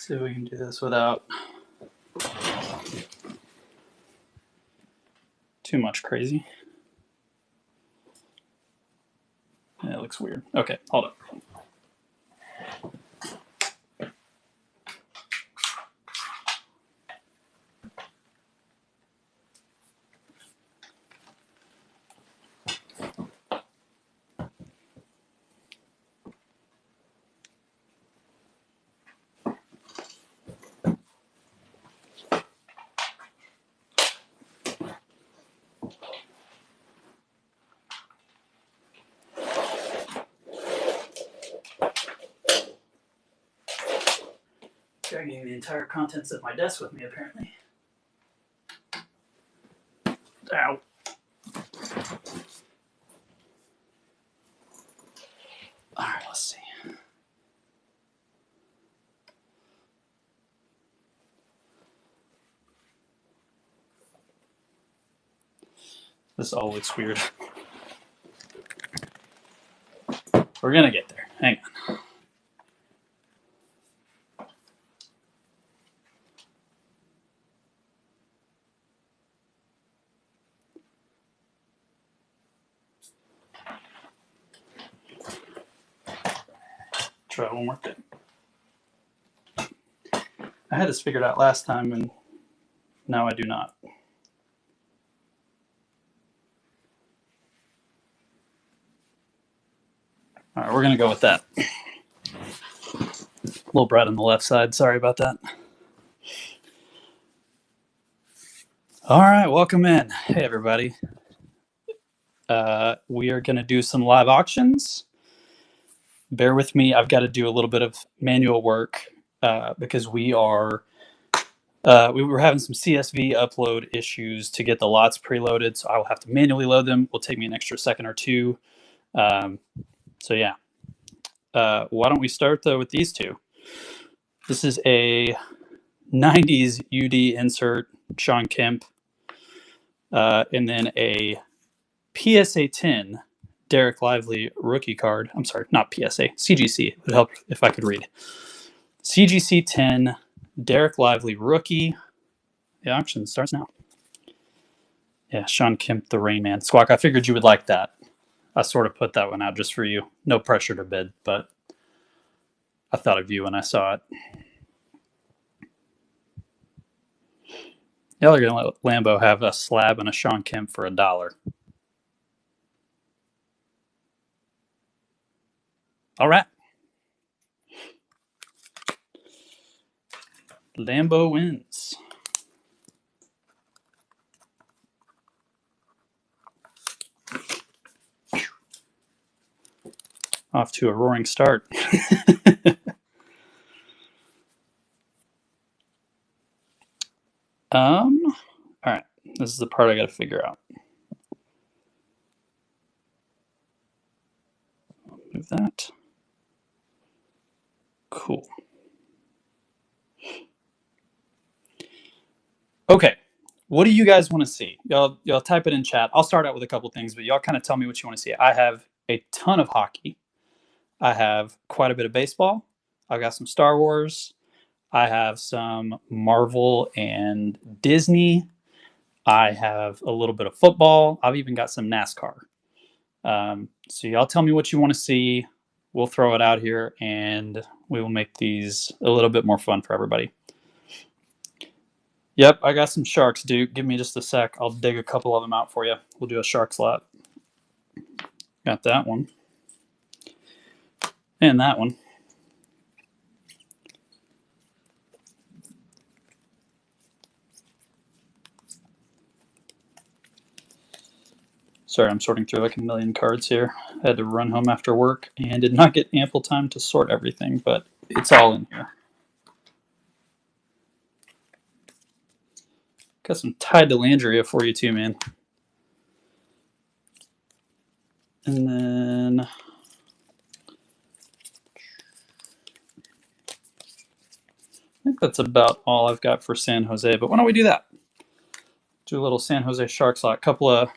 See if we can do this without too much crazy. Yeah, it looks weird. Okay, hold up. Dragging the entire contents of my desk with me, apparently. Ow. All right, let's see. This all looks weird. We're gonna get there. Hang on. Try one more thing. I had this figured out last time, and now I do not. All right, we're gonna go with that. A little bright on the left side. Sorry about that. All right, welcome in. Hey, everybody. We are gonna do some live auctions. Bear with me. I've got to do a little bit of manual work because we were having some CSV upload issues to get the lots preloaded, so I will have to manually load them. Will take me an extra second or two. So yeah. Why don't we start though with these two? This is a 90s UD insert, Sean Kemp, and then a PSA 10 Derek Lively rookie card. I'm sorry, not PSA, CGC. It would help if I could read. CGC 10 Derek Lively rookie. The auction starts now. Yeah, Sean Kemp, the Rain Man. Squawk, I figured you would like that. I sort of put that one out just for you. No pressure to bid, but I thought of you when I saw it. Y'all are going to let Lambo have a slab and a Sean Kemp for $1. All right. Lambo wins. Off to a roaring start. All right. This is the part I got to figure out. Move that. Cool. Okay. What do you guys want to see? Y'all type it in chat. I'll start out with a couple things, but y'all kind of tell me what you want to see. I have a ton of hockey. I have quite a bit of baseball. I've got some Star Wars. I have some Marvel and Disney. I have a little bit of football. I've even got some NASCAR. So y'all tell me what you want to see. We'll throw it out here and we will make these a little bit more fun for everybody. Yep, I got some sharks, Duke. Give me just a sec. I'll dig a couple of them out for you. We'll do a shark slot. Got that one. And that one. Sorry, I'm sorting through like a million cards here. I had to run home after work and did not get ample time to sort everything, but it's all in here. Got some Ty Dellandrea for you too, man. And then I think that's about all I've got for San Jose, but why don't we do that? Do a little San Jose Shark slot. A couple of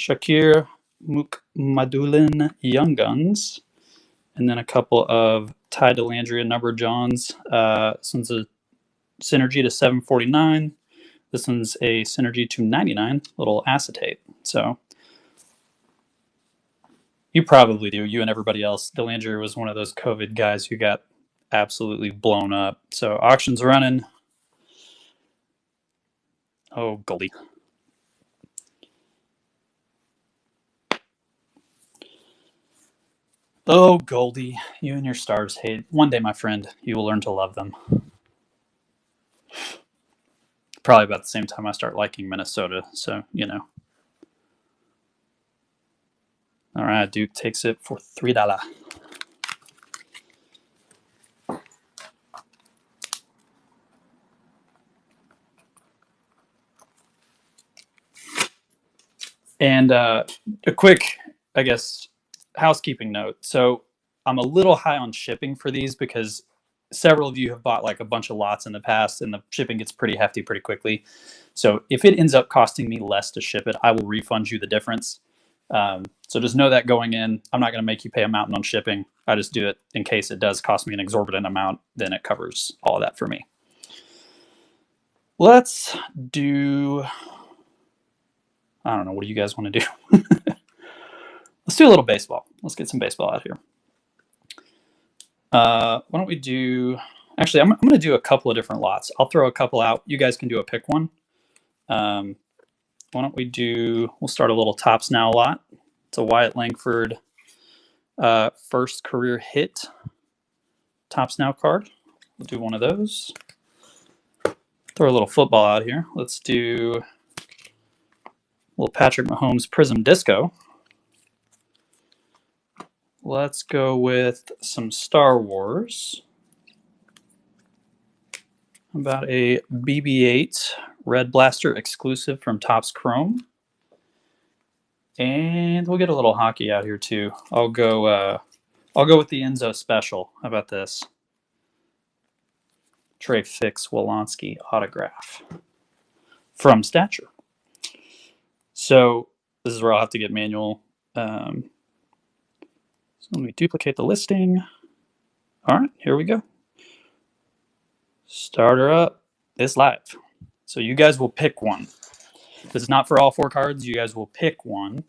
Shakir Mukmadulin Young Guns and then a couple of Ty Delandria number Johns. This one's a synergy to 749. This one's a synergy to 99, little acetate. So you probably do, you and everybody else. Delandria was one of those COVID guys who got absolutely blown up. So auction's running. Oh, Goldie. Oh, Goldie, you and your stars hate. One day, my friend, you will learn to love them. Probably about the same time I start liking Minnesota, so, you know. All right, Duke takes it for $3. And a quick, I guess, housekeeping note. So I'm a little high on shipping for these because several of you have bought like a bunch of lots in the past and the shipping gets pretty hefty pretty quickly. So if it ends up costing me less to ship it, I will refund you the difference. So just know that going in, I'm not going to make you pay a mountain on shipping. I just do it in case it does cost me an exorbitant amount, then it covers all of that for me. Let's do, I don't know, what do you guys want to do? Let's do a little baseball. Let's get some baseball out here. Why don't we do, actually, I'm going to do a couple of different lots. I'll throw a couple out. You guys can do a pick one. Why don't we do, we'll start a little Tops Now lot. It's a Wyatt Langford first career hit Tops Now card. We'll do one of those. Throw a little football out here. Let's do a little Patrick Mahomes Prism Disco. Let's go with some Star Wars. About a BB-8 Red Blaster exclusive from Topps Chrome. And we'll get a little hockey out here too. I'll go with the Enzo special. How about this? Trey Fix Wolonsky autograph from Stature. So this is where I'll have to get manual. So let me duplicate the listing. All right, here we go. Start her up. It's live. So you guys will pick one. This is not for all 4 cards. You guys will pick one.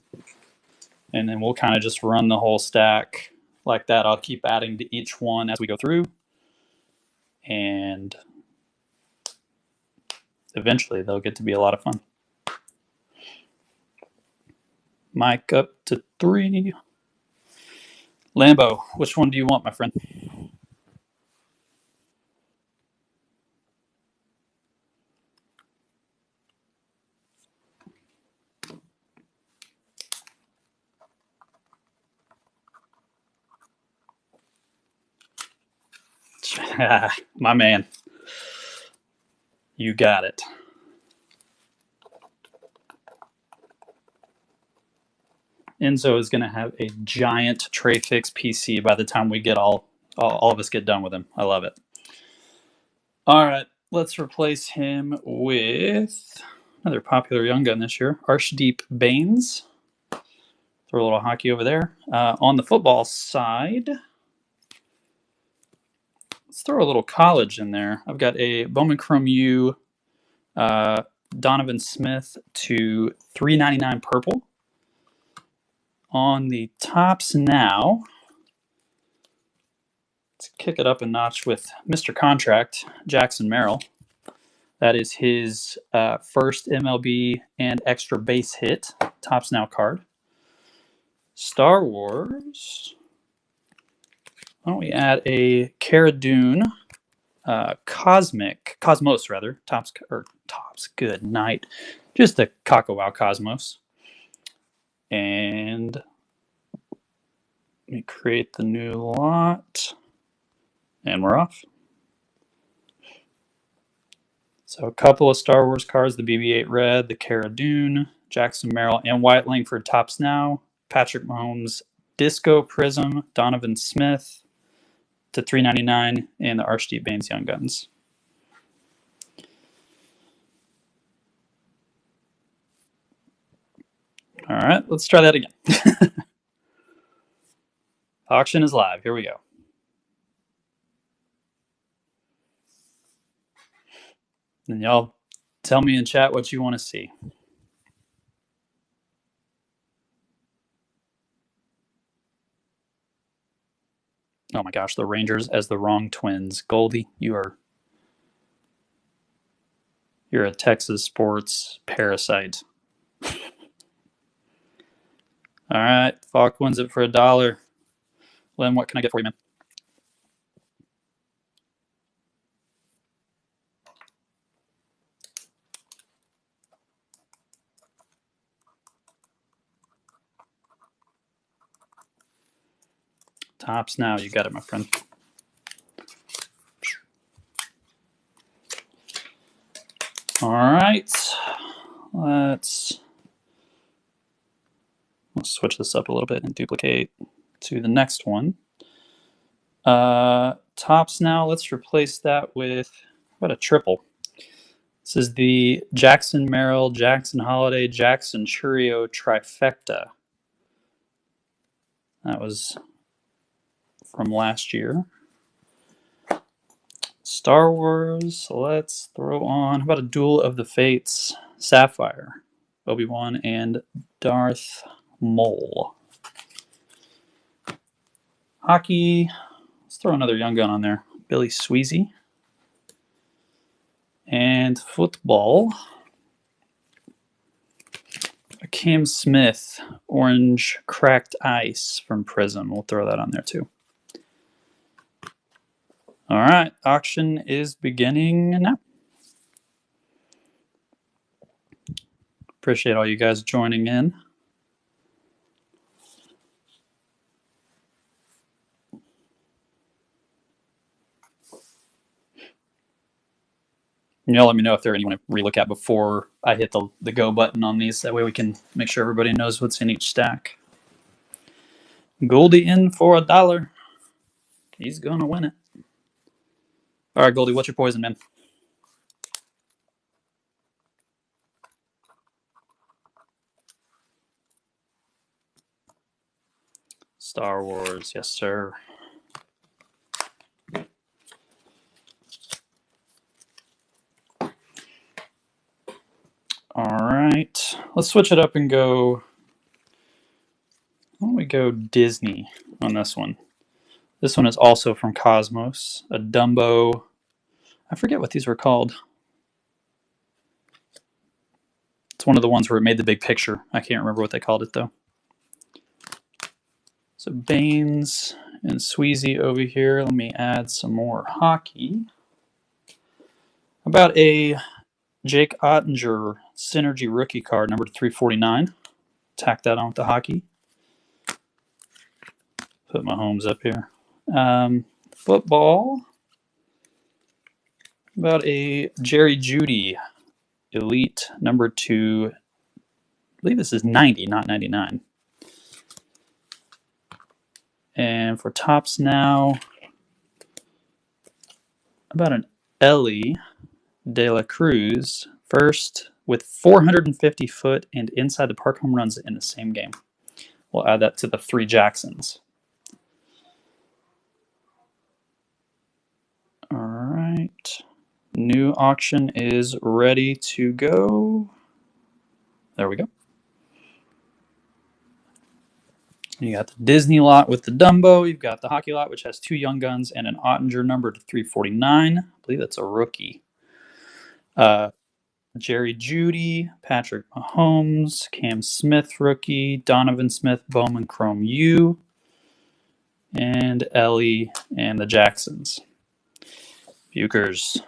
And then we'll kind of just run the whole stack like that. I'll keep adding to each one as we go through. And eventually they'll get to be a lot of fun. Mike up to 3. Lambo, which one do you want, my friend? My man. You got it. Enzo is going to have a giant Tray Fix PC by the time we get all of us get done with him. I love it. All right, let's replace him with another popular young gun this year, Archdeep Baines. Throw a little hockey over there. On the football side, let's throw a little college in there. I've got a Bowman Chrome U Donovan Smith to $3.99 purple. On the Tops Now, let's kick it up a notch with Mr. Contract, Jackson Merrill. That is his first MLB and extra base hit, Tops Now card. Star Wars. Why don't we add a Cara Dune Cosmos rather, Tops, good night. Just a Wow Cosmos. And let me create the new lot. And we're off. So a couple of Star Wars cards, the BB-8 Red, the Cara Dune, Jackson Merrill, and Wyatt Langford Tops Now. Patrick Mahomes Disco Prism, Donovan Smith to $3.99, and the Archdeep Baines Young Guns. All right, let's try that again. Auction is live. Here we go. And y'all tell me in chat what you want to see. Oh my gosh, the Rangers as the wrong Twins. Goldie, you're a Texas sports parasite. All right, Falk wins it for $1. Len, what can I get for you, man? Tops now. You got it, my friend. All right. Let's switch this up a little bit and duplicate to the next one. Tops now. Let's replace that with what a triple. This is the Jackson Merrill, Jackson Holiday, Jackson Churio trifecta. That was from last year. Star Wars, let's throw on, how about a Duel of the Fates? Sapphire, Obi-Wan, and Darth Maul. Hockey, let's throw another young gun on there. Billy Sweezy. And football, Cam Smith, Orange Cracked Ice from Prism. We'll throw that on there too. All right, auction is beginning now. Appreciate all you guys joining in. Y'all let me know if there are any you want to relook at before I hit the go button on these. That way we can make sure everybody knows what's in each stack. Goldie in for $1. He's going to win it. All right, Goldie, what's your poison, man? Star Wars, yes, sir. All right, let's switch it up and go. Why don't we go Disney on this one? This one is also from Cosmos, a Dumbo. I forget what these were called. It's one of the ones where it made the big picture. I can't remember what they called it, though. So Baines and Sweezy over here. Let me add some more hockey. About a Jake Ottinger Synergy rookie card, number 349. Tack that on with the hockey. Put my homes up here. Football. About a Jerry Jeudy Elite number 2. I believe this is 90, not 99. And for tops now, about an Ellie De La Cruz, first with 450 foot and inside the park home runs in the same game. We'll add that to the 3 Jacksons. All right. New auction is ready to go. There we go. You got the Disney lot with the Dumbo. You've got the hockey lot, which has 2 young guns and an Ottinger number to 349. I believe that's a rookie. Jerry Jeudy, Patrick Mahomes, Cam Smith rookie, Donovan Smith, Bowman Chrome U, and Ellie and the Jacksons. Bukers,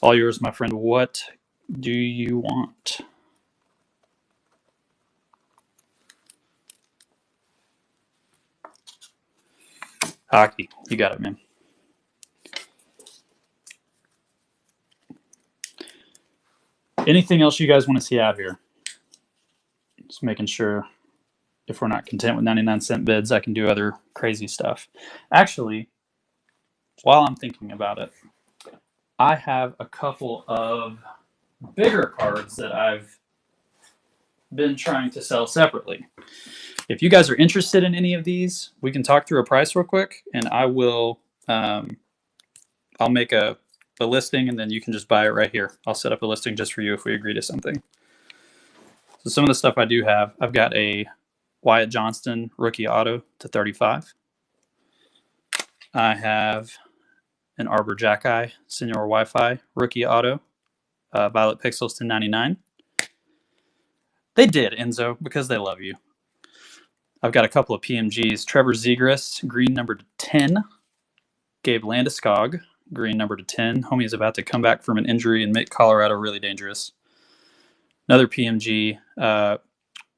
all yours, my friend. What do you want? Hockey, you got it, man. Anything else you guys want to see out here? Just making sure if we're not content with 99-cent bids, I can do other crazy stuff. Actually, while I'm thinking about it, I have a couple of bigger cards that I've been trying to sell separately. If you guys are interested in any of these, we can talk through a price real quick, and I will. I'll make a listing, and then you can just buy it right here. I'll set up a listing just for you if we agree to something. So some of the stuff I do have, I've got a Wyatt Johnston rookie auto to 35. I have an Arbor Jacki Senior Wi-Fi rookie auto, Violet Pixels to 99. They did, Enzo, because they love you. I've got a couple of PMGs. Trevor Zegras, green number to 10. Gabe Landeskog, green number to 10. Homie is about to come back from an injury and make Colorado really dangerous. Another PMG,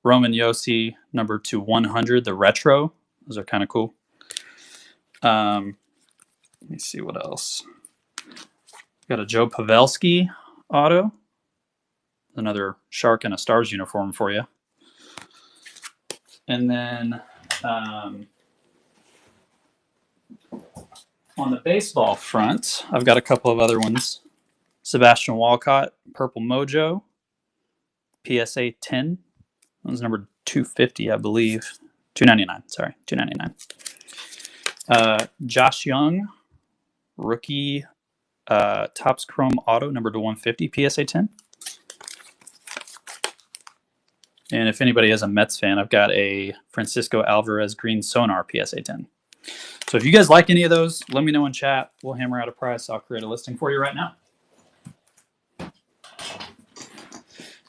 Roman Yossi, number to 100, the retro. Those are kind of cool. Let me see what else. Got a Joe Pavelski auto. Another Shark and a Stars uniform for you. And then on the baseball front, I've got a couple of other ones. Sebastian Walcott, Purple Mojo, PSA 10. That was number 250, I believe. 299, sorry, 299. Josh Young, rookie Topps Chrome Auto, number to 150, PSA 10. And if anybody is a Mets fan, I've got a Francisco Alvarez Green Sonar PSA 10. So if you guys like any of those, let me know in chat. We'll hammer out a price. I'll create a listing for you right now.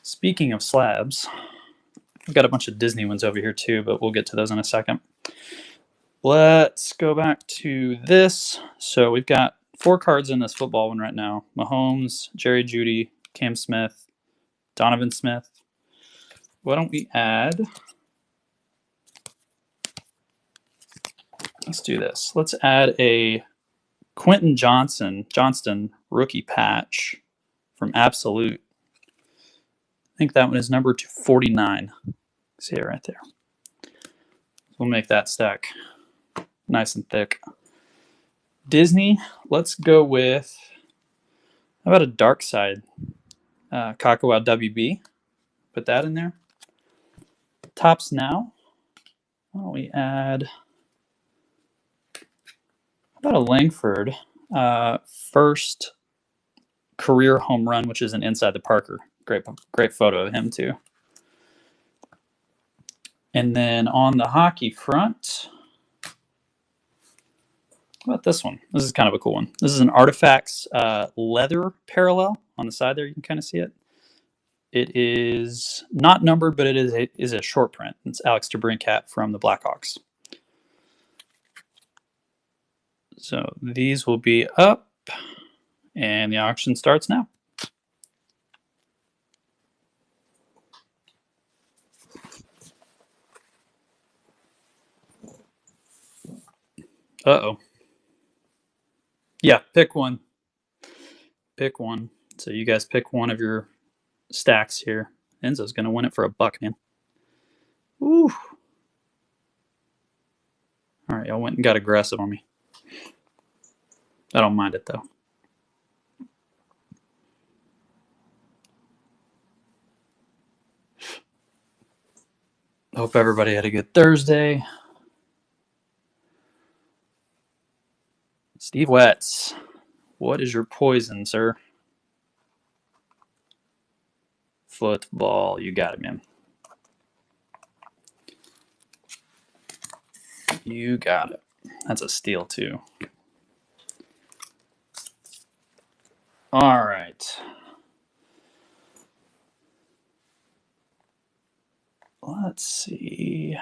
Speaking of slabs, I've got a bunch of Disney ones over here too, but we'll get to those in a second. Let's go back to this. So we've got 4 cards in this football one right now. Mahomes, Jerry Jeudy, Cam Smith, Donovan Smith. Why don't we add... Let's do this. Let's add a Quentin Johnston rookie patch from Absolute. I think that one is number 249. See it right there. We'll make that stack nice and thick. Disney, let's go with, how about a Dark Side Kakawa WB? Put that in there. Topps Now. Why don't we add, how about a Langford first career home run, which is an Inside the Parker. Great photo of him too. And then on the hockey front, how about this one? This is kind of a cool one. This is an Artifacts leather parallel on the side there. You can kind of see it. It is not numbered, but it is a short print. It's Alex DeBrincat from the Blackhawks. So these will be up, and the auction starts now. Uh-oh. Yeah, pick one. Pick one. So you guys pick one of your stacks here. Enzo's going to win it for $1, man. Ooh. All right, y'all went and got aggressive on me. I don't mind it, though. Hope everybody had a good Thursday. Steve Wetz, what is your poison, sir? Football. You got it, man. You got it. That's a steal, too. All right. Let's see.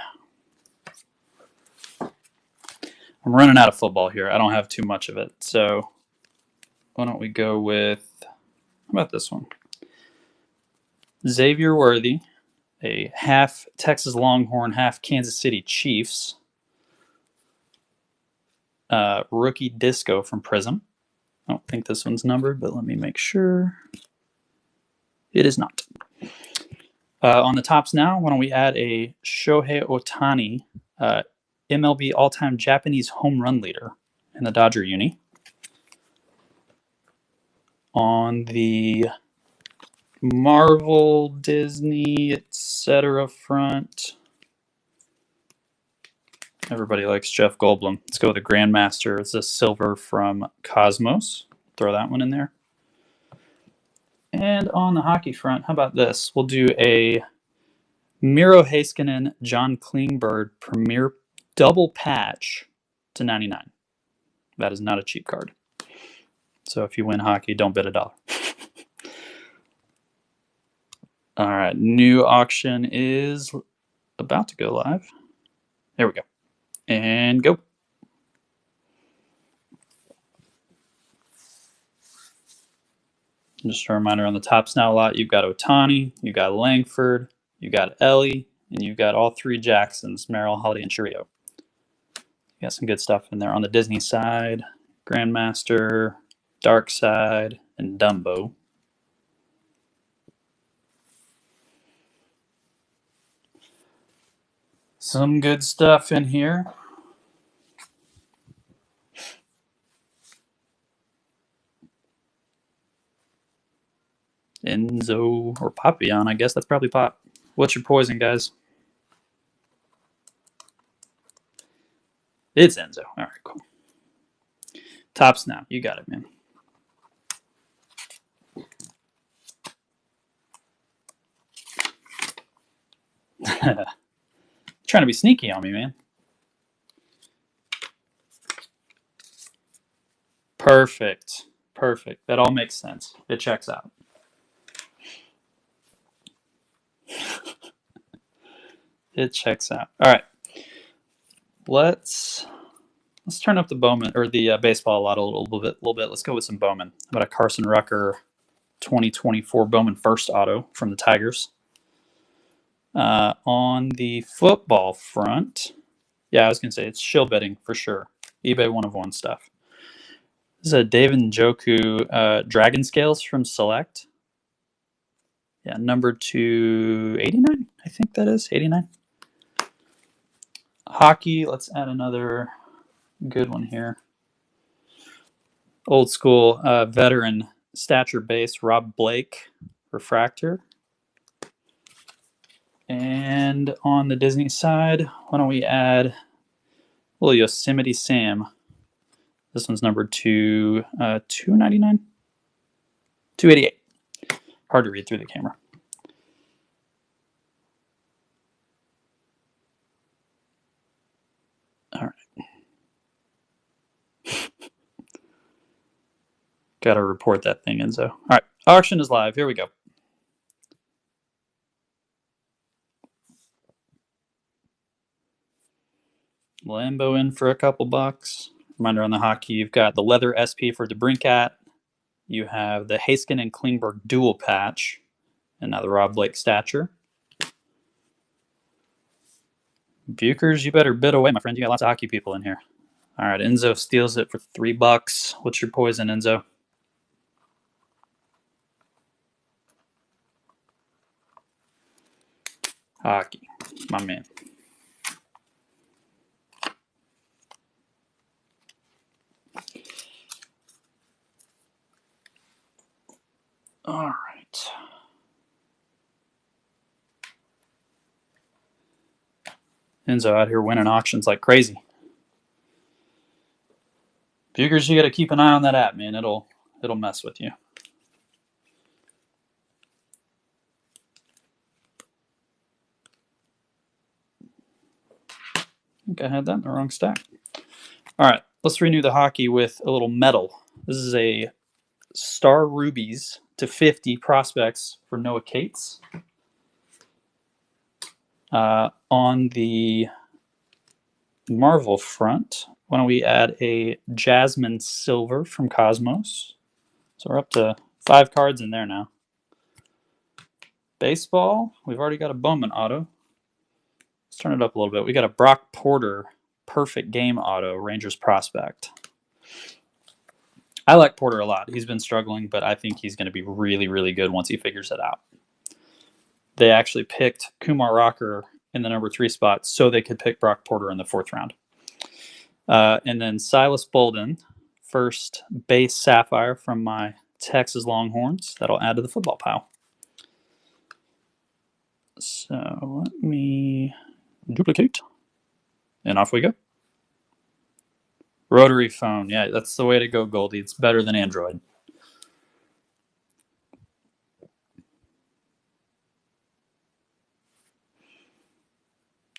I'm running out of football here. I don't have too much of it. So why don't we go with, how about this one? Xavier Worthy, a half Texas Longhorn, half Kansas City Chiefs. Rookie Disco from Prism. I don't think this one's numbered, but let me make sure. It is not. On the Topps Now, why don't we add a Shohei Ohtani, MLB all-time Japanese home run leader in the Dodger uni. On the Marvel, Disney, etc. front, Everybody likes Jeff Goldblum. Let's go with a Grandmaster. It's a silver from Cosmos. Throw that one in there. And on the hockey front, how about this? We'll do a Miro Heiskanen John Klingberg Premier Double Patch to 99. That is not a cheap card. So if you win hockey, don't bet $1. All right, new auction is about to go live. There we go. And go. Just a reminder on the top now a lot. You've got Otani, you've got Langford, you've got Ellie, and you've got all three Jacksons, Merrill, Holiday, and Churio. You got some good stuff in there. On the Disney side, Grandmaster, Dark Side, and Dumbo. Some good stuff in here. Enzo or Papillon, I guess that's probably Pop. What's your poison, guys? It's Enzo. All right, cool. Top Snap, you got it, man. Trying to be sneaky on me, man. Perfect. Perfect. That all makes sense. It checks out. It checks out. All right. Let's turn up the Bowman or the baseball a little bit. Let's go with some Bowman. How about a Carson Rucker 2024 Bowman first auto from the Tigers? On the football front, yeah, I was gonna say it's shill betting for sure. eBay 1 of 1 stuff. This is a David Njoku Dragon Scales from Select. Yeah, number 289, I think that is 89. Hockey, let's add another good one here. Old school veteran stature base, Rob Blake refractor. And on the Disney side, why don't we add a little Yosemite Sam. This one's number 299? 288. Hard to read through the camera. All right. Got to report that thing, Enzo. All right. Auction is live. Here we go. Lambo in for a couple bucks. Reminder on the hockey, you've got the leather SP for DeBrincat. You have the Haskin and Klingberg dual patch. And now the Rob Blake stature. Bukers, you better bid away, my friend. You got lots of hockey people in here. All right, Enzo steals it for $3. What's your poison, Enzo? Hockey, my man. All right. Enzo out here winning auctions like crazy. Bugers, you got to keep an eye on that app, man. It'll mess with you. I think I had that in the wrong stack. All right, let's renew the hockey with a little metal. This is a Star Rubies to 50 prospects for Noah Cates. On the Marvel front, why don't we add a Jasmine Silver from Cosmos? So we're up to 5 cards in there now. Baseball, we've already got a Bowman auto. Let's turn it up a little bit. We got a Brock Porter Perfect Game auto, Rangers prospect. I like Porter a lot. He's been struggling, but I think he's going to be really, really good once he figures it out. They actually picked Kumar Rocker in the number 3 spot so they could pick Brock Porter in the 4th round. And then Silas Bolden, first base Sapphire from my Texas Longhorns. That'll add to the football pile. So let me duplicate And off we go. Rotary phone. Yeah, that's the way to go, Goldie. It's better than Android.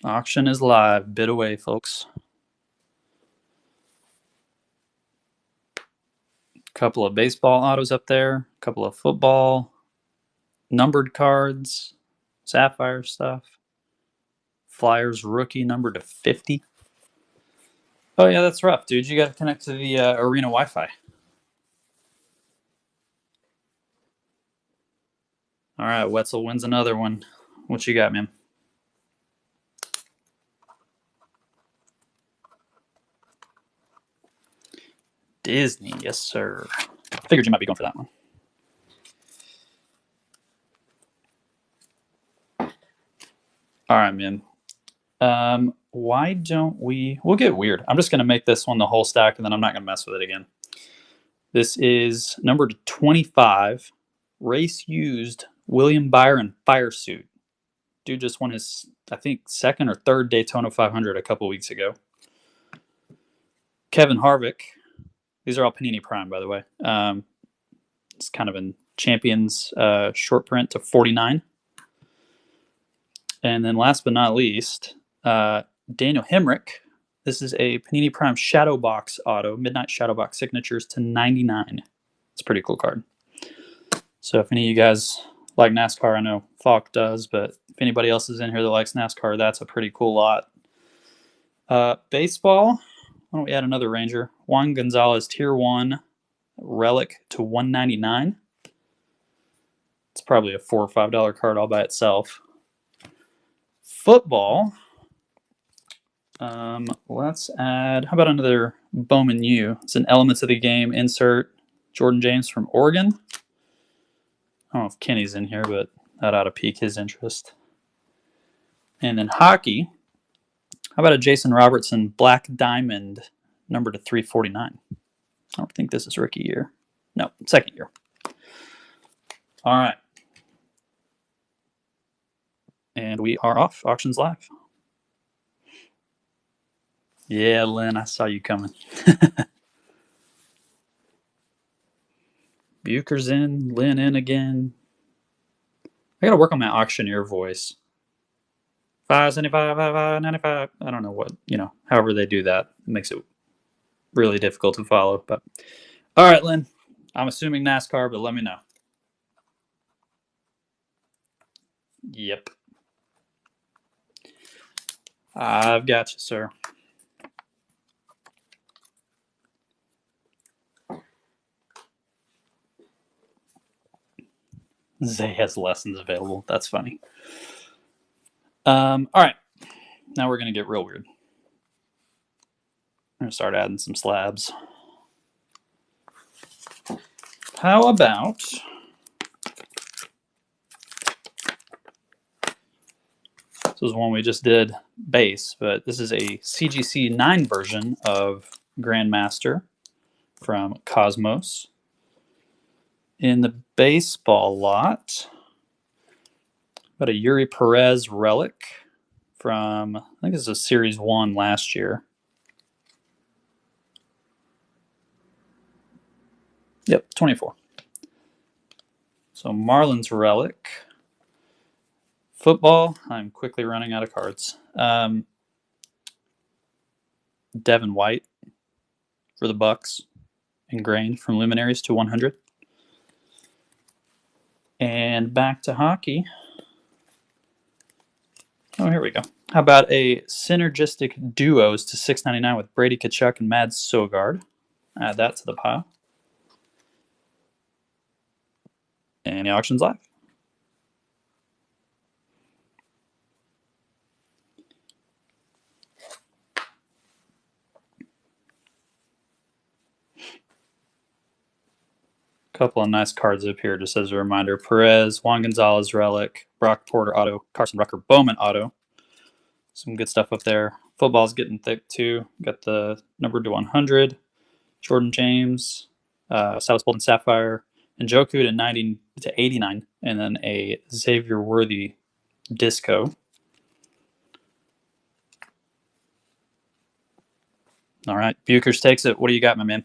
Auction is live. Bid away, folks. Couple of baseball autos up there. Couple of football. Numbered cards. Sapphire stuff. Flyers rookie number to 50. Oh, yeah, that's rough, dude. You got to connect to the arena Wi-Fi. All right, Wetzel wins another one. What you got, man? Disney, yes, sir. Figured you might be going for that one. All right, man. Why don't we'll get weird. I'm just going to make this one the whole stack, and then I'm not going to mess with it again. This is number 25, race used William Byron fire suit. Dude just won his, I think, second or third Daytona 500 a couple weeks ago. Kevin Harvick. These are all Panini Prime, by the way. It's kind of in Champions short print to 49. And then last but not least, Daniel Hemrick. This is a Panini Prime Shadow Box auto, Midnight Shadow Box signatures to 99. It's a pretty cool card. So if any of you guys like NASCAR, I know Falk does, but if anybody else is in here that likes NASCAR, that's a pretty cool lot. Baseball, why don't we add another Ranger? Juan Gonzalez Tier 1 Relic to 199. It's probably a $4 or $5 card all by itself. Football, let's add, how about another Bowman U? It's an Elements of the Game insert. Jordan James from Oregon. I don't know if Kenny's in here, but that ought to pique his interest. And then hockey, how about a Jason Robertson Black Diamond number to 349? I don't think this is rookie year. No, second year. All right. And we are off. Auction's live. Yeah, Lynn, I saw you coming. Bucher's in, Lynn in again. I got to work on my auctioneer voice. 575, 595. I don't know what, however they do that. It makes it really difficult to follow. But all right, Lynn, I'm assuming NASCAR, but let me know. Yep. I've got you, sir. Zay has lessons available. That's funny. All right. Now we're going to get real weird. I'm going to start adding some slabs. How about... This was one we just did base, but this is a CGC 9 version of Grandmaster from Cosmos. In the baseball lot, got a Yuri Perez relic from, I think this is a Series 1 last year. Yep, 24. So Marlins relic. Football, I'm quickly running out of cards. Devin White for the Bucks, ingrained from Luminaries to 100. And back to hockey. Oh, here we go. How about a synergistic duos to 699 with Brady Tkachuk and Mads Sogard? Add that to the pile. And the auction's live. Couple of nice cards up here, just as a reminder. Perez, Juan Gonzalez relic, Brock Porter auto, Carson Rucker Bowman auto. Some good stuff up there. Football's getting thick too. Got the number to 100, Jordan James, Silas Bolden Sapphire, and Joku to 90 to 89, and then a Xavier Worthy Disco. All right. Bukers takes it. What do you got, my man?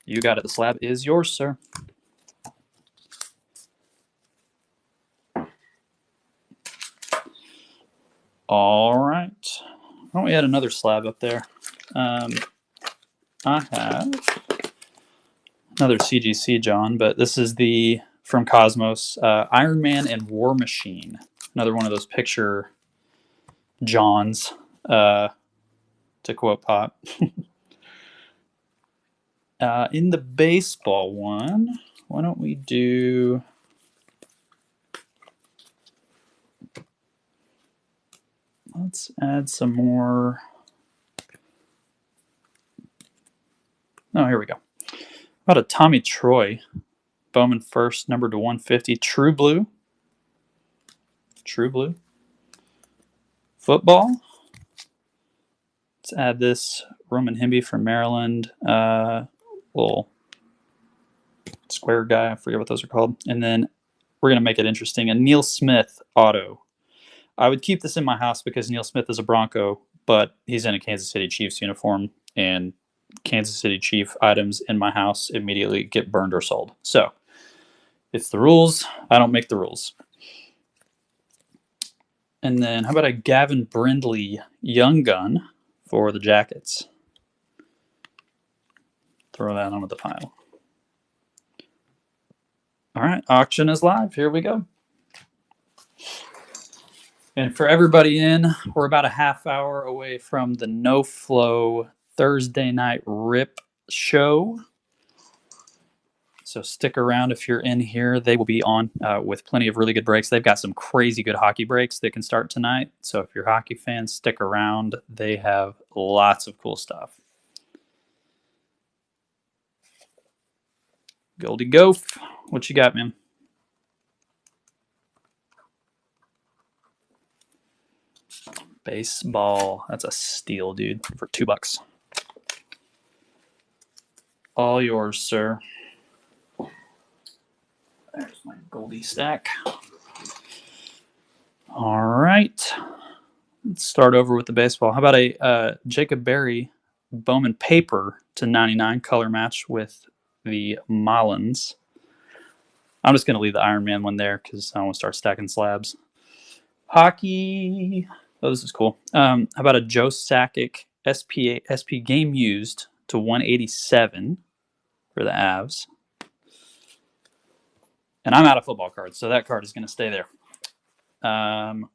You got it. The slab is yours, sir. All right. Why don't we add another slab up there? I have another CGC John, but this is the from Cosmos Iron Man and War Machine. Another one of those picture Johns, to quote Pop. In the baseball one, why don't we do... Let's add some more... Oh, here we go. About a Tommy Troy, Bowman first, numbered to 150, True Blue. True Blue. Football. Let's add this Roman Himby from Maryland. Little square guy. I forget what those are called. And then we're going to make it interesting. A Neil Smith auto. I would keep this in my house because Neil Smith is a Bronco, but he's in a Kansas City Chiefs uniform, and Kansas City Chief items in my house immediately get burned or sold. So it's the rules. I don't make the rules. And then how about a Gavin Brindley Young Gun for the Jackets? Throw that onto the pile. All right, auction is live. Here we go. And for everybody in, we're about a half hour away from the No Flow Thursday night rip show. So stick around if you're in here. They will be on with plenty of really good breaks. They've got some crazy good hockey breaks that can start tonight. So if you're hockey fans, stick around. They have lots of cool stuff. Goldie Goaf, what you got, man? Baseball. That's a steal, dude, for $2. All yours, sir. There's my Goldie stack. All right. Let's start over with the baseball. How about a Jacob Berry Bowman paper to 99 color match with the Mullins? I'm just going to leave the Iron Man one there because I want to start stacking slabs. Hockey. Oh, this is cool. How about a Joe Sakic SP game used to 187 for the Avs? And I'm out of football cards, so that card is going to stay there. I'm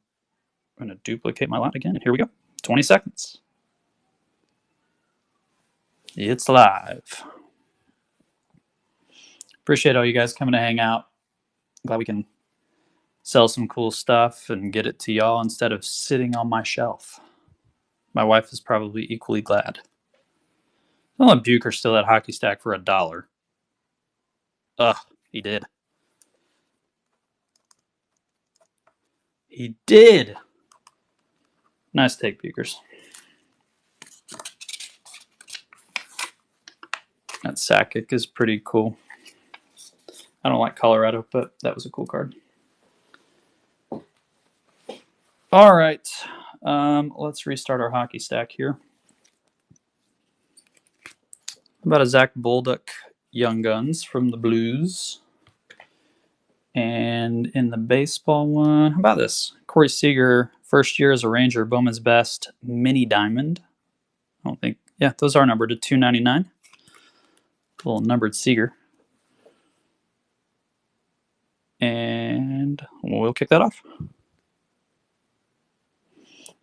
going to duplicate my lot again. Here we go. 20 seconds. It's live. Appreciate all you guys coming to hang out. Glad we can sell some cool stuff and get it to y'all instead of sitting on my shelf. My wife is probably equally glad. I'll let Bucher steal that hockey stack for $1. Ugh, he did. He did. Nice take, Bukers. That Sakic is pretty cool. I don't like Colorado, but that was a cool card. All right. Let's restart our hockey stack here. How about a Zach Bolduc Young Guns from the Blues? And in the baseball one, how about this? Corey Seager, first year as a Ranger, Bowman's Best Mini Diamond. I don't think, yeah, those are numbered to 299. Little numbered Seager. And we'll kick that off.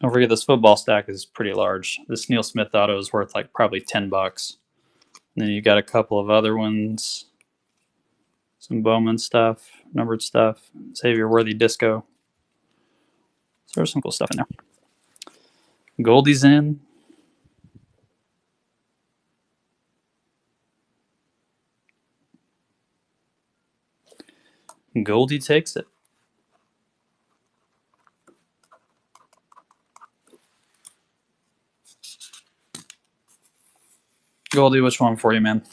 Don't forget this football stack is pretty large. This Neil Smith auto is worth like probably $10. And then you got a couple of other ones. Some Bowman stuff, numbered stuff, Xavier Worthy Disco. So there's some cool stuff in there. Goldie's in. Goldie takes it. Goldie, which one for you, man?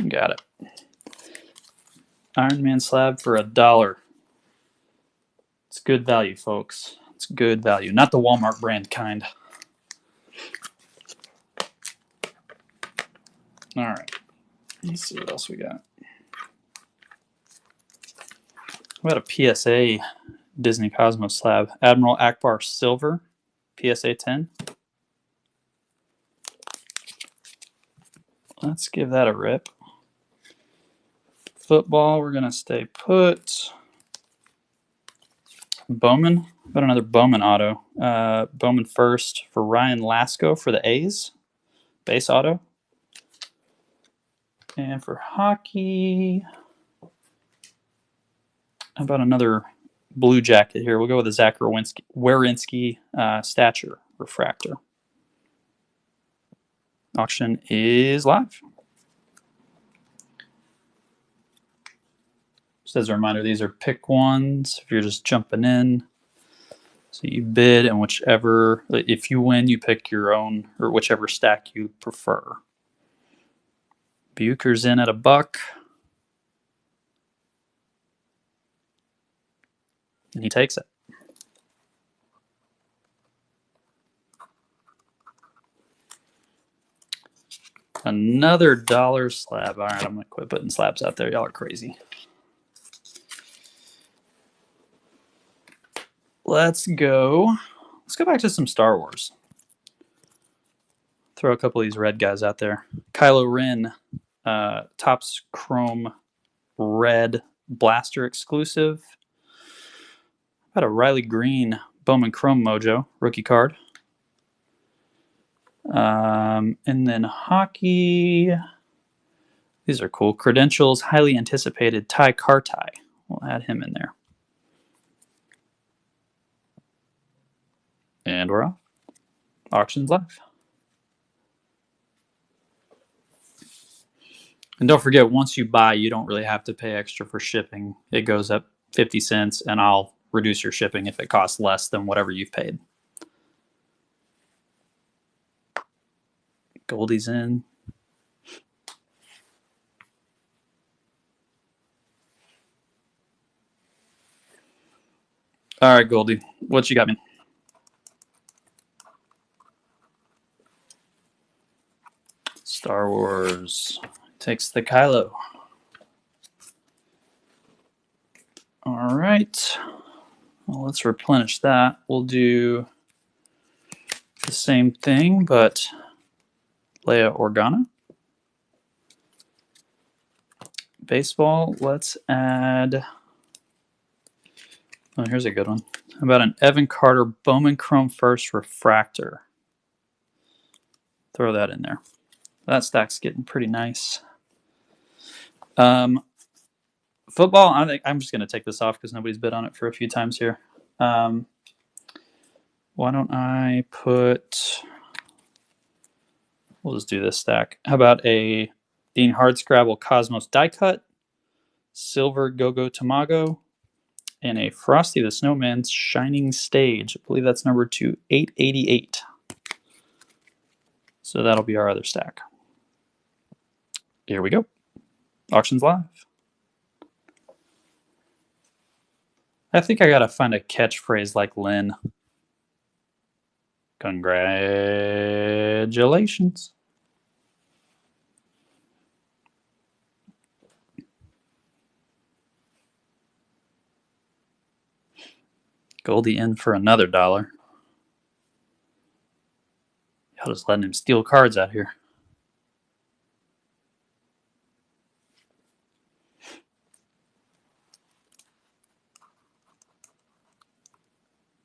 Got it. Iron Man slab for $1. It's good value, folks. It's good value. Not the Walmart brand kind. All right. Let's see what else we got. We got a PSA Disney Cosmos slab. Admiral Akbar Silver, PSA 10. Let's give that a rip. Football, we're going to stay put. Bowman. Got another Bowman auto. Bowman first for Ryan Lasco for the A's. Base auto. And for hockey, how about another blue jacket here? We'll go with a Zach Werenski stature refractor. Auction is live. Just as a reminder, these are pick ones. If you're just jumping in, so you bid, and whichever, if you win, you pick your own or whichever stack you prefer. Bucher's in at $1, and he takes it. Another dollar slab. All right, I'm gonna quit putting slabs out there. Y'all are crazy. Let's go back to some Star Wars. Throw a couple of these red guys out there. Kylo Ren, Topps Chrome Red Blaster exclusive. Got a Riley Green Bowman Chrome Mojo rookie card. And then hockey. These are cool. Credentials, highly anticipated Ty Kartai. We'll add him in there. And we're off. Auction's live. And don't forget, once you buy, you don't really have to pay extra for shipping. It goes up 50 cents, and I'll reduce your shipping if it costs less than whatever you've paid. Goldie's in. All right, Goldie, what you got, man? Star Wars takes the Kylo. All right. Well, let's replenish that. We'll do the same thing, but Leia Organa. Baseball, let's add... Oh, here's a good one. How about an Evan Carter Bowman Chrome First Refractor? Throw that in there. That stack's getting pretty nice. Football, I think I'm just going to take this off because nobody's bid on it for a few times here. Why don't I put... We'll just do this stack. How about a Dean Hardscrabble Cosmos die cut, Silver Go-Go Tamago, and a Frosty the Snowman's Shining Stage. I believe that's number 2888. So that'll be our other stack. Here we go. Auction's live. I think I gotta find a catchphrase like Lynn. Congratulations. Goldie in for another $1. Y'all just letting him steal cards out here.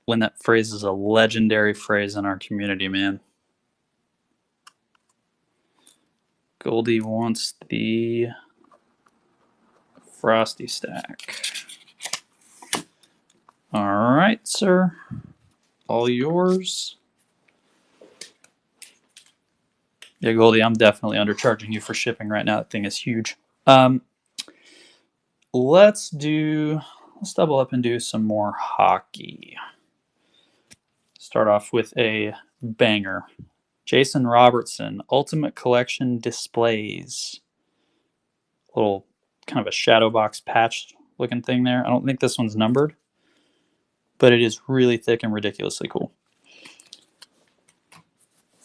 When that phrase is a legendary phrase in our community, man. Goldie wants the Frosty stack. All right, sir. All yours. Yeah, Goldie, I'm definitely undercharging you for shipping right now. That thing is huge. Let's double up and do some more hockey. Start off with a banger. Jason Robertson, Ultimate Collection Displays. little kind of a shadow box patch looking thing there. I don't think this one's numbered, but it is really thick and ridiculously cool.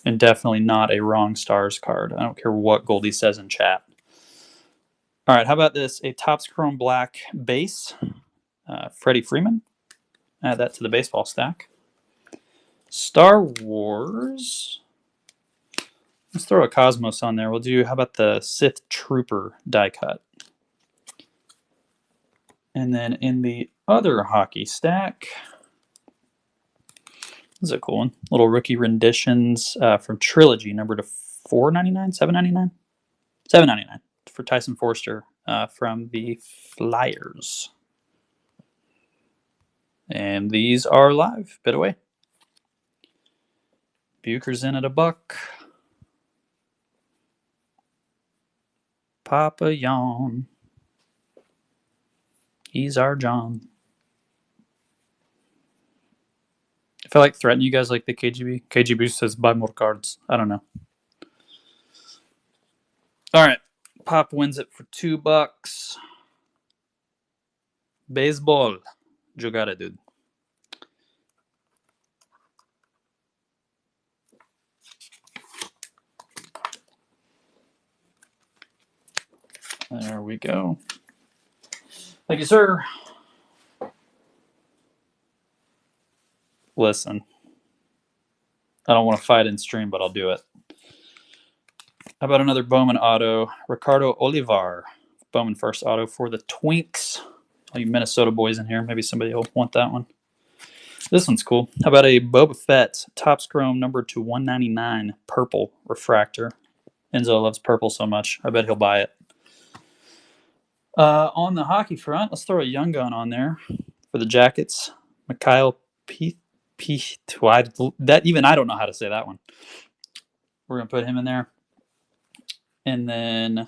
And definitely not a wrong stars card. I don't care what Goldie says in chat. All right, how about this? A Topps Chrome Black base, Freddie Freeman. Add that to the baseball stack. Star Wars. Let's throw a Cosmos on there. We'll do, how about the Sith Trooper die cut? And then in the other hockey stack, this is a cool one. Little rookie renditions from Trilogy, number to $4.99, $7.99? $7.99 for Tyson Forster from the Flyers. And these are live, bid away. Bucher's in at $1. Papa Yawn. He's our John. I feel like threatening you guys like the KGB. KGB says buy more cards. I don't know. All right. Pop wins it for $2. Baseball. Jogada, dude. There we go. Thank you, sir. Listen. I don't want to fight in stream, but I'll do it. How about another Bowman auto? Ricardo Olivar. Bowman first auto for the Twinks. All you Minnesota boys in here. Maybe somebody will want that one. This one's cool. How about a Boba Fett Topps Chrome number to 199 purple refractor? Enzo loves purple so much. I bet he'll buy it. On the hockey front, let's throw a young gun on there for the Jackets. Mikhail that even I don't know how to say that one. We're gonna put him in there, and then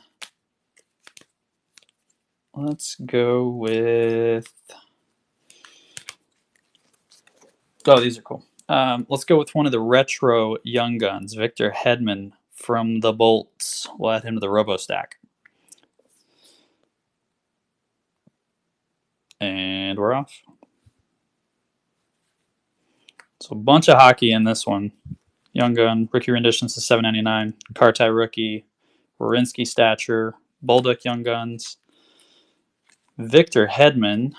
let's go with. Oh, these are cool. Let's go with one of the retro young guns, Victor Hedman from the Bolts. We'll add him to the Robo stack. And we're off. So a bunch of hockey in this one. Young gun, rookie renditions to $7.99. Kartai rookie, Warinsky stature, Bolduc young guns, Victor Hedman,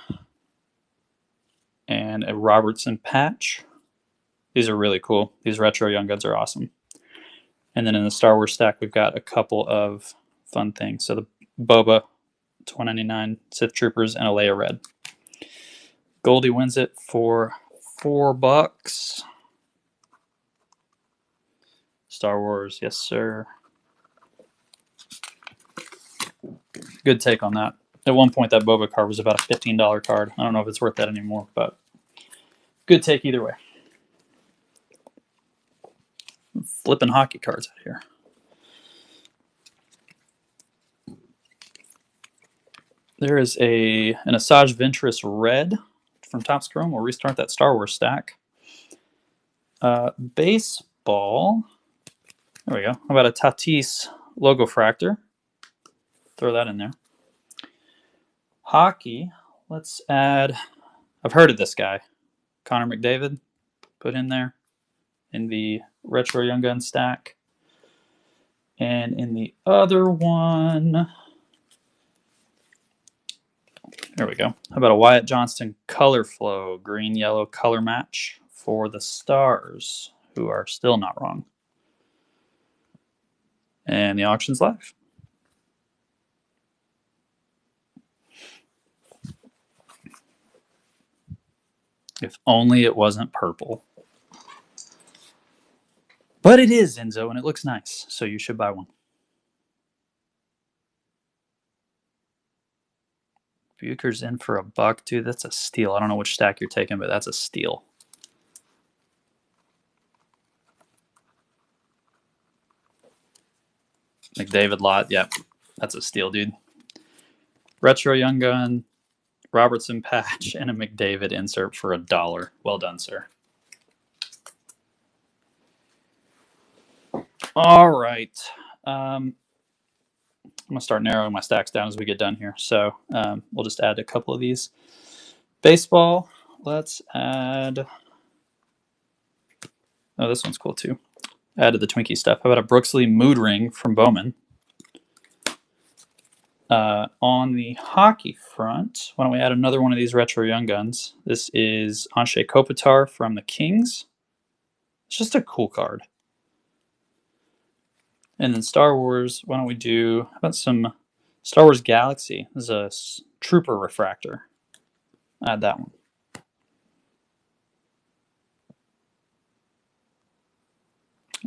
and a Robertson patch. These are really cool. These retro young guns are awesome. And then in the Star Wars stack, we've got a couple of fun things. So the Boba to $199, Sith Troopers, and a Leia Red. Goldie wins it for $4. Star Wars, yes sir. Good take on that. At one point, that Boba card was about a $15 card. I don't know if it's worth that anymore, but good take either way. I'm flipping hockey cards out here. There is an Asajj Ventress Red from Topps Chrome. We'll restart that Star Wars stack. Baseball. There we go. How about a Tatis Logo Fractor? Throw that in there. Hockey. Let's add. I've heard of this guy. Connor McDavid. Put in there in the Retro Young Gun stack. And in the other one. There we go. How about a Wyatt Johnston Color Flow green-yellow color match for the Stars, who are still not wrong. And the auction's live. If only it wasn't purple. But it is, Enzo, and it looks nice, so you should buy one. Bucher's in for $1, dude. That's a steal. I don't know which stack you're taking, but that's a steal. McDavid lot, yep. That's a steal, dude. Retro Young Gun, Robertson patch, and a McDavid insert for $1. Well done, sir. All right. I'm going to start narrowing my stacks down as we get done here. So we'll just add a couple of these. Baseball, let's add... Oh, this one's cool too. Added the Twinkie stuff. How about a Brooksley Mood Ring from Bowman? On the hockey front, why don't we add another one of these retro Young Guns? This is Anshe Kopitar from the Kings. It's just a cool card. And then Star Wars, why don't we do, how about some Star Wars Galaxy? This is a Trooper Refractor. Add that one.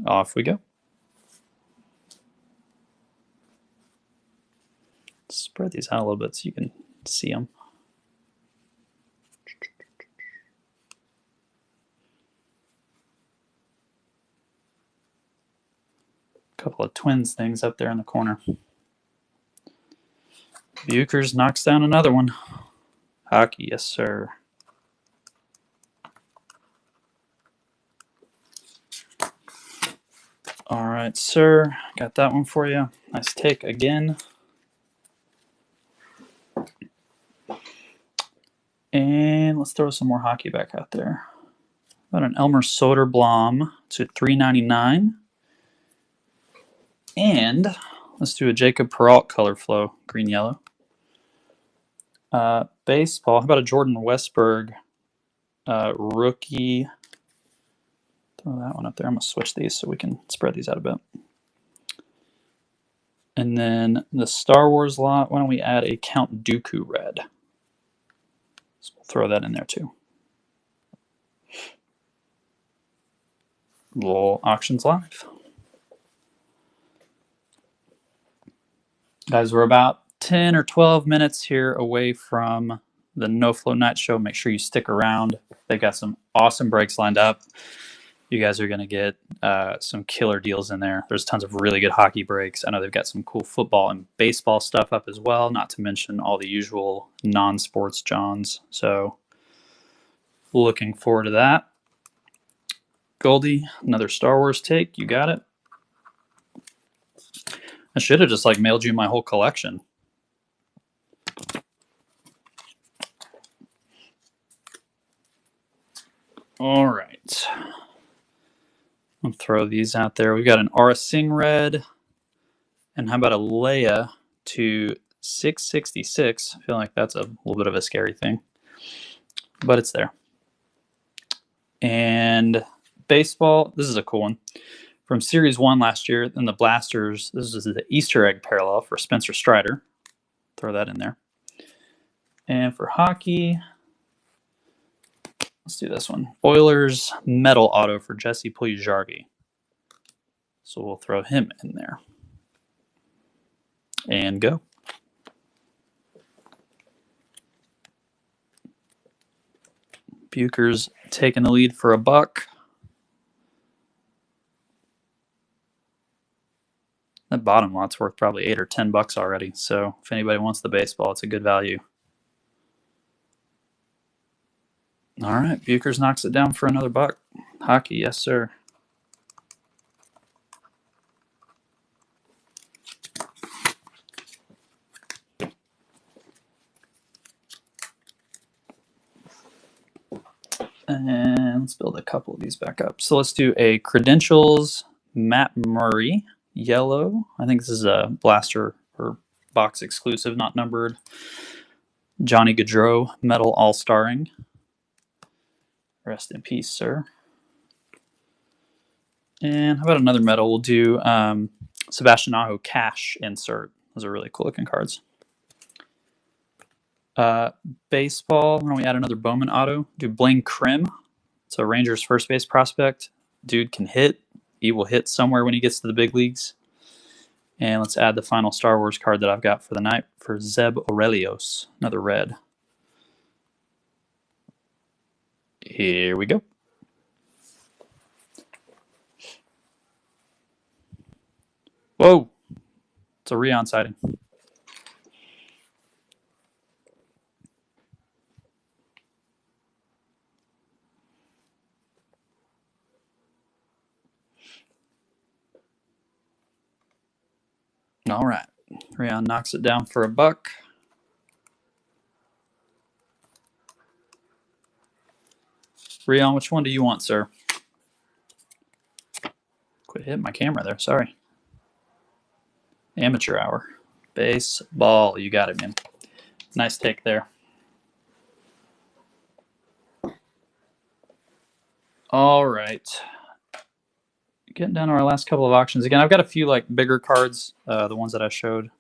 Off we go. Spread these out a little bit so you can see them. Couple of Twins things up there in the corner. Buchers knocks down another one. Hockey, yes sir. All right, sir. Got that one for you. Nice take again. And let's throw some more hockey back out there. Got an Elmer Soderblom to $3.99. And let's do a Jacob Peralt color flow, green yellow. Baseball. How about a Jordan Westberg rookie? Throw that one up there. I'm gonna switch these so we can spread these out a bit. And then the Star Wars lot. Why don't we add a Count Dooku red? So we'll throw that in there too. Little auctions live. Guys, we're about 10 or 12 minutes here away from the No Flow Night Show. Make sure you stick around. They've got some awesome breaks lined up. You guys are going to get some killer deals in there. There's tons of really good hockey breaks. I know they've got some cool football and baseball stuff up as well, not to mention all the usual non-sports Johns. So looking forward to that. Goldie, another Star Wars take. You got it. I should have just like mailed you my whole collection. All right. I'll throw these out there. We've got an Aura Singh red. And how about a Leia to 666? I feel like that's a little bit of a scary thing, but it's there. And baseball, this is a cool one. From Series 1 last year, in the Blasters, this is the Easter egg parallel for Spencer Strider. Throw that in there. And for hockey, let's do this one. Oilers metal auto for Jesse Puljujarvi. So we'll throw him in there. And go. Buchers taking the lead for $1. That bottom lot's worth probably $8 or $10 already. So if anybody wants the baseball, it's a good value. All right, Buchers knocks it down for another $1. Hockey, yes sir. And let's build a couple of these back up. So let's do a Credentials Matt Murray yellow. I think this is a blaster or box exclusive, not numbered. Johnny Gaudreau metal all-starring. Rest in peace, sir. And how about another metal? We'll do Sebastian Aho cash insert. Those are really cool looking cards. Baseball, why don't we add another Bowman auto? Do Blaine Krim. It's a Rangers first base prospect. Dude can hit. He will hit somewhere when he gets to the big leagues. And let's add the final Star Wars card that I've got for the night for Zeb Aurelios. Another red. Here we go. Whoa. It's a Rion sighting. All right. Rion knocks it down for $1. Rion, which one do you want, sir? Quit hitting my camera there. Sorry. Amateur hour. Baseball. You got it, man. Nice take there. All right. Getting down to our last couple of auctions. Again, I've got a few like bigger cards, the ones that I showed.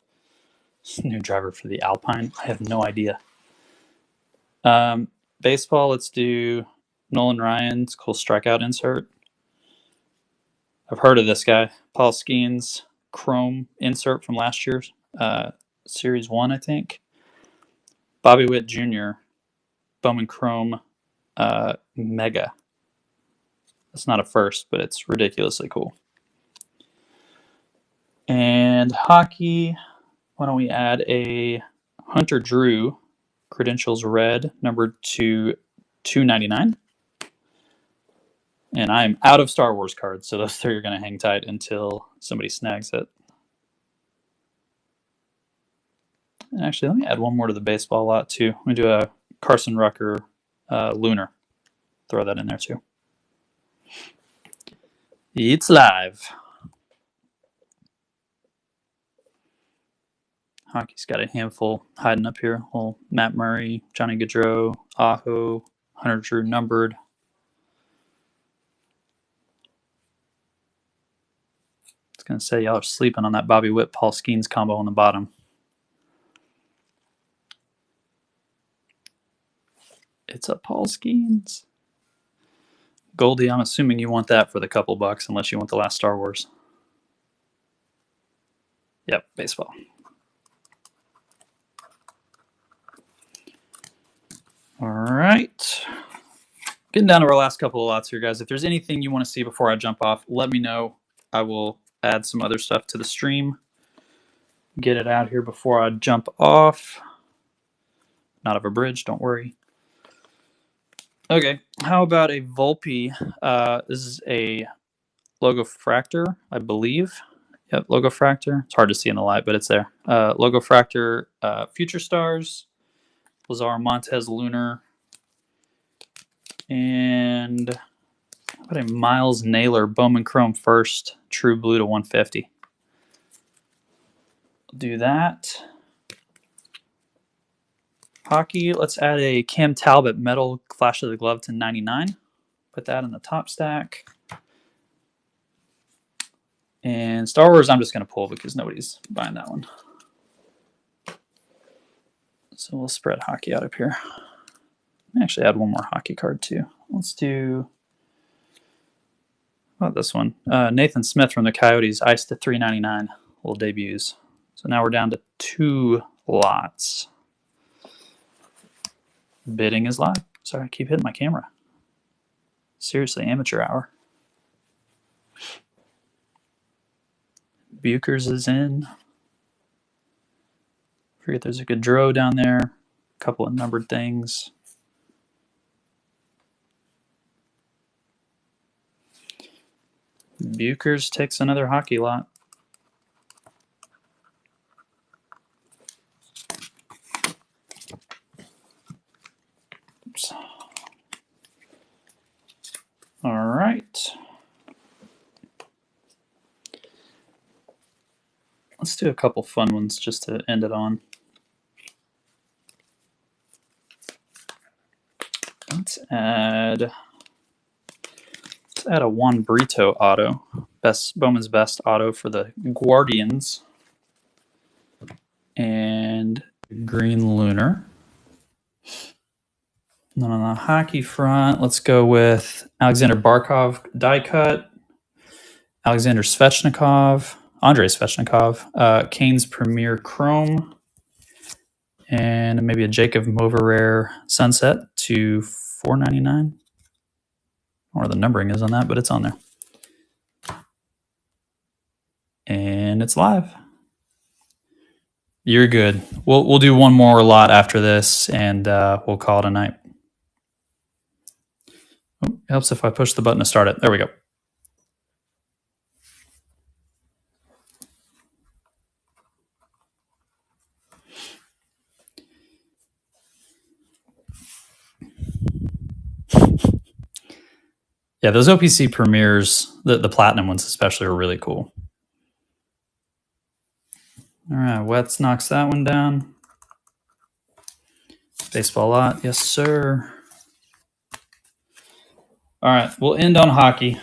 New driver for the Alpine. I have no idea. Baseball, let's do Nolan Ryan's cool strikeout insert. I've heard of this guy. Paul Skeens Chrome insert from last year's Series 1, I think. Bobby Witt Jr. Bowman Chrome Mega. That's not a first, but it's ridiculously cool. And hockey, why don't we add a Hunter Drew Credentials Red, numbered to 299. And I'm out of Star Wars cards, so those three are going to hang tight until somebody snags it. And actually, let me add one more to the baseball lot, too. Let me do a Carson Rucker Lunar. Throw that in there, too. It's live. Hockey's got a handful hiding up here. Well, Matt Murray, Johnny Gaudreau, Aho, Hunter Drew numbered. I was going to say y'all are sleeping on that Bobby Witt, Paul Skeens combo on the bottom. It's a Paul Skeens. Goldie, I'm assuming you want that for the couple bucks, unless you want the last Star Wars. Yep, baseball. All right. Getting down to our last couple of lots here, guys. If there's anything you want to see before I jump off, let me know. I will add some other stuff to the stream. Get it out here before I jump off. Not of a bridge, don't worry. Okay, how about a Volpe? This is a Logofractor, I believe. Yep, Logofractor. It's hard to see in the light, but it's there. Logofractor Future Stars, Lazar Montez Lunar, and how about a Miles Naylor Bowman Chrome First True Blue to 150. I'll do that. Hockey, let's add a Cam Talbot Metal Flash of the Glove to 99. Put that in the top stack. And Star Wars, I'm just going to pull because nobody's buying that one. So we'll spread hockey out up here. Actually, add one more hockey card too. Let's do, how about this one? Nathan Smith from the Coyotes, iced to 399. Little debuts. So now we're down to 2 lots. Bidding is live. Sorry, I keep hitting my camera. Seriously, amateur hour. Buchers is in. Forget there's a Gaudreau down there. A couple of numbered things. Buchers takes another hockey lot. Oops. All right. Let's do a couple fun ones just to end it on. Let's add a Juan Brito auto. Bowman's best auto for the Guardians. And green Lunar. And then on the hockey front, let's go with Alexander Barkov die cut. Alexander Svechnikov. Andrei Svechnikov. Kane's Premier Chrome. And maybe a Jacob Moverare Sunset to $4.99. Or the numbering is on that, but it's on there. And it's live. You're good. We'll do one more lot after this, and we'll call it a night. Oh, it helps if I push the button to start it. There we go. Yeah, those OPC premieres, the platinum ones especially, are really cool. All right, Wets knocks that one down. Baseball lot, yes, sir. All right, we'll end on hockey.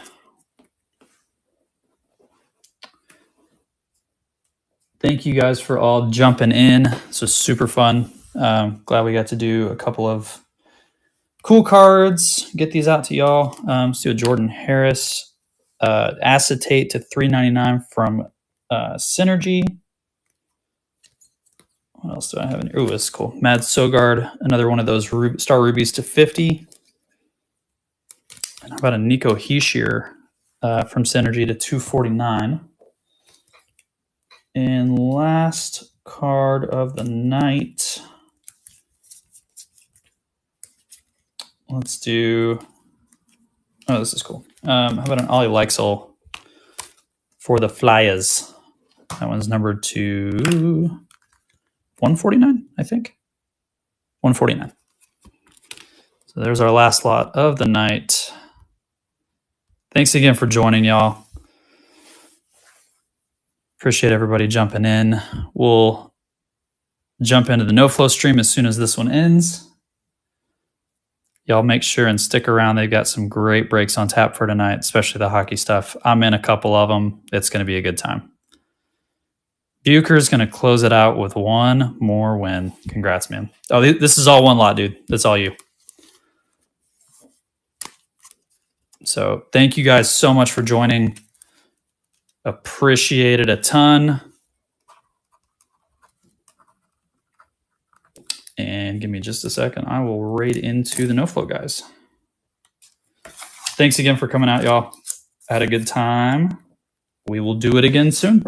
Thank you guys for all jumping in. This was super fun. Glad we got to do a couple of cool cards. Get these out to y'all. Let's do a Jordan Harris acetate to $3.99 from Synergy. What else do I have in here? Ooh, this is cool. Mad Sogard, another one of those Star Rubies to 50. And how about a Nico Hischier from Synergy to 249. And last card of the night. Let's do. Oh, this is cool. How about an Ollie Leixel for the Flyers? That one's numbered to 149, I think. 149. So there's our last lot of the night. Thanks again for joining, y'all. Appreciate everybody jumping in. We'll jump into the no-flow stream as soon as this one ends. Y'all make sure and stick around. They've got some great breaks on tap for tonight, especially the hockey stuff. I'm in a couple of them. It's going to be a good time. Bucher's going to close it out with one more win. Congrats, man. Oh, this is all one lot, dude. That's all you. So thank you guys so much for joining. Appreciate it a ton. And give me just a second. I will raid into the no-flow guys. Thanks again for coming out, y'all. I had a good time. We will do it again soon.